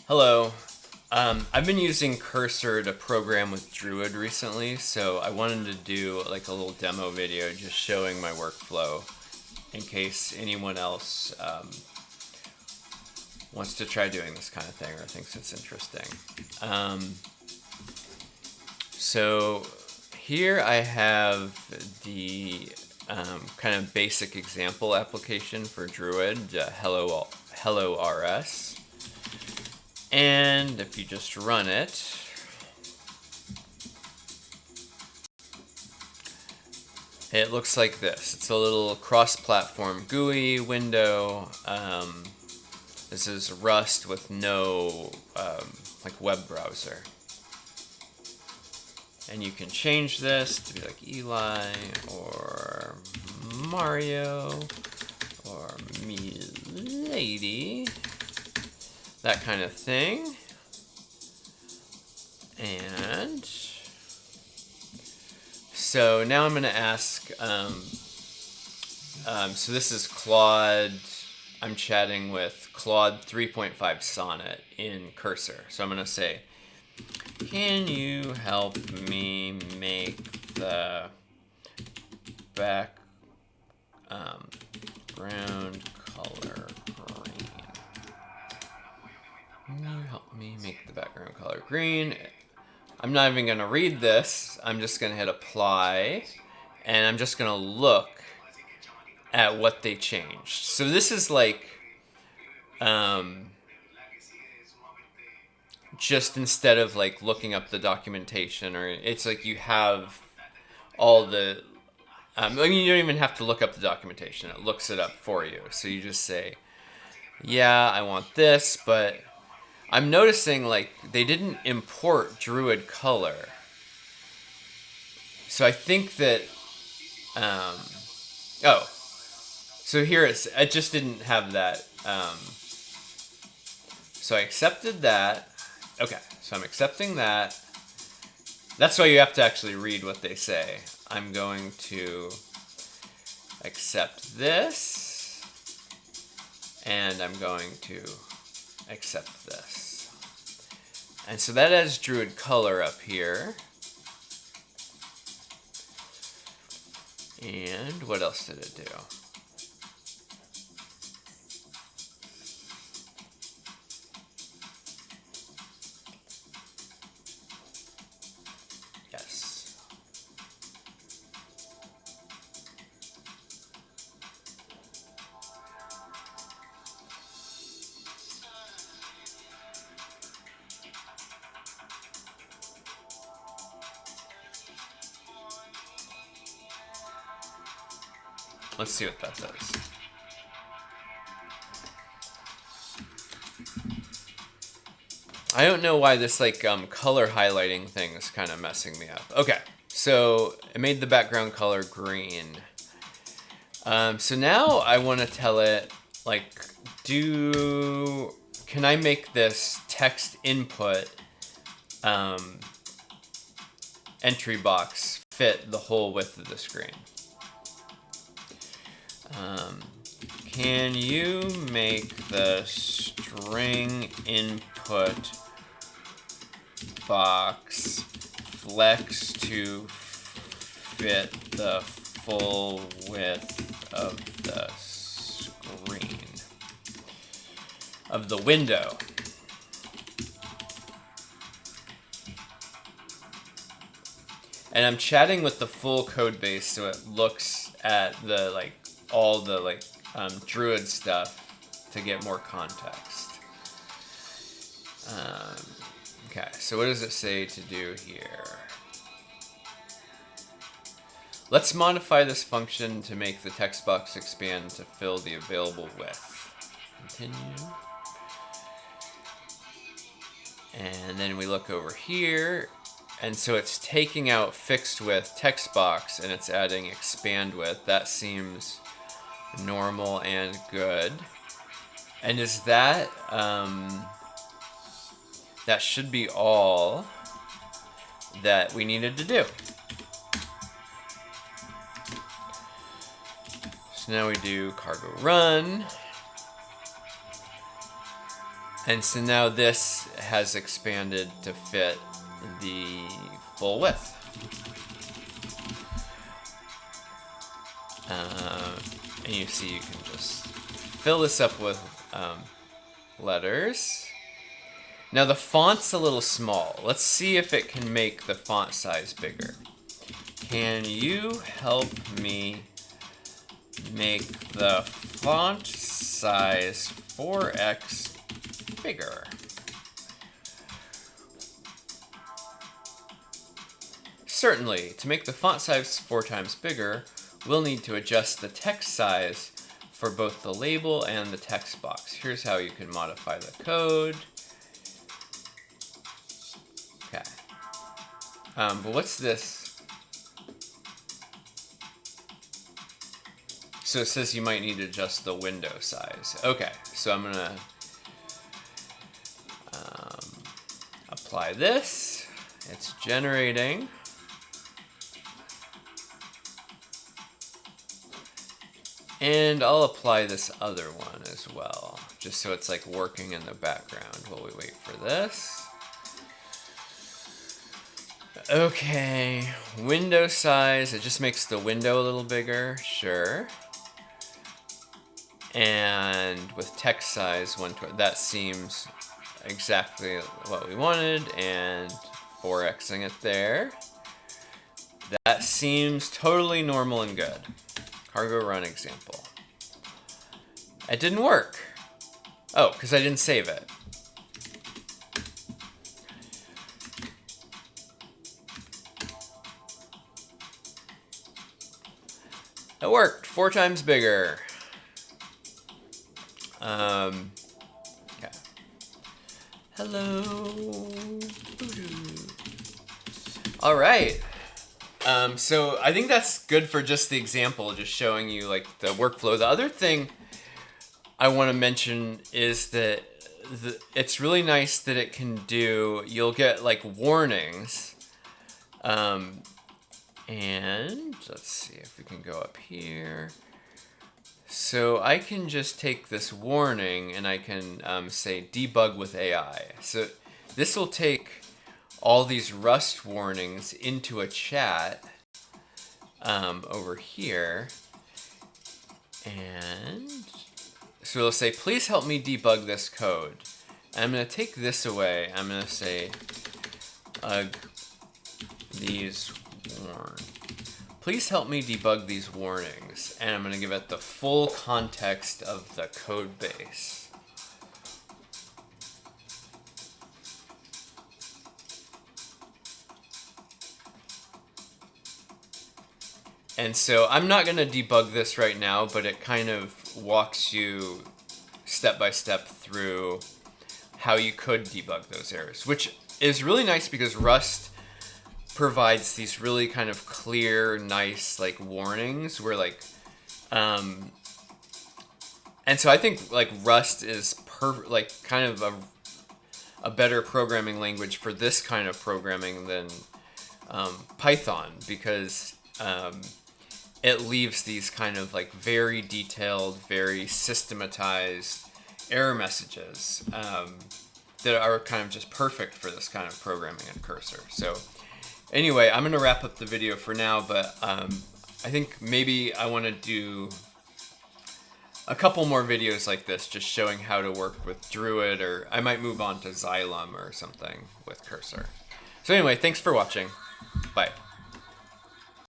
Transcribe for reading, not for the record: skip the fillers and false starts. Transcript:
Hello. I've been using Cursor to program with Druid recently, so I wanted to do like a little demo video just showing my workflow in case anyone else wants to try doing this kind of thing or thinks it's interesting. So here I have the kind of basic example application for Druid, Hello RS. And if you just run it, it looks like this. It's a little cross-platform GUI window. This is Rust with no like web browser. And you can change this to be like Eli or Mario or Milady, that kind of thing. And so now I'm going to ask, so this is Claude. I'm chatting with Claude 3.5 Sonnet in Cursor. So I'm going to say, can you help me make the background color green? Can you help me make the background color green? I'm not even going to read this. I'm just going to hit apply, and I'm just going to look at what they changed. So this is like just instead of like looking up the documentation, or it's like you have all the I mean, you don't even have to look up the documentation. It looks it up for you. So you just say, yeah, I want this, but I'm noticing like they didn't import Druid color. So I think that, oh, so here it just didn't have that. So I accepted that. Okay, so I'm accepting that. That's why you have to actually read what they say. I'm going to accept this, and I'm going to accept this. And so that has Druid color up here. And what else did it do? Yes. Let's see what that does. I don't know why this like color highlighting thing is kind of messing me up. Okay, so it made the background color green. So now I want to tell it like, can I make this text input entry box fit the whole width of the screen? Can you make the string input box flex to fit the full width of the screen, of the window? And I'm chatting with the full code base, so it looks at the like all the like Druid stuff to get more context. Okay, so what does it say to do here? Let's modify this function to make the text box expand to fill the available width. Continue. And then we look over here, and so it's taking out fixed width text box and it's adding expand width. That seems normal and good. And is that that should be all that we needed to do. So now we do cargo run, And so now this has expanded to fit the full width. And you see you can just fill this up with letters. Now the font's a little small. Let's see if it can make the font size bigger. Can you help me make the font size 4x bigger? Certainly. To make the font size 4 times bigger, we'll need to adjust the text size for both the label and the text box. Here's how you can modify the code. Okay. But what's this? So it says you might need to adjust the window size. Okay, so I'm gonna apply this. It's generating. And I'll apply this other one as well, just so it's like working in the background while we wait for this. Okay, window size, it just makes the window a little bigger, sure. And with text size, that seems exactly what we wanted, and 4xing it there. That seems totally normal and good. Cargo run example. It didn't work. Oh, because I didn't save it. It worked. 4 times bigger. Okay. Hello. All right. So I think that's good for just the example, just showing you like the workflow. The other thing I want to mention is that it's really nice that it can do, you'll get like warnings. And let's see if we can go up here. So I can just take this warning and I can say debug with AI. So this will take all these Rust warnings into a chat over here. And so it'll say, please help me debug this code. And I'm going to take this away. I'm going to say, these warnings. Please help me debug these warnings. And I'm going to give it the full context of the code base. And so I'm not going to debug this right now, but it kind of walks you step by step through how you could debug those errors, which is really nice because Rust provides these really kind of clear, nice like warnings where like, and so I think like Rust is like kind of a better programming language for this kind of programming than Python, because it leaves these kind of like very detailed, very systematized error messages that are kind of just perfect for this kind of programming in Cursor. So anyway, I'm going to wrap up the video for now, but I think maybe I want to do a couple more videos like this, just showing how to work with Druid, or I might move on to Xylem or something with Cursor. So anyway, thanks for watching. Bye.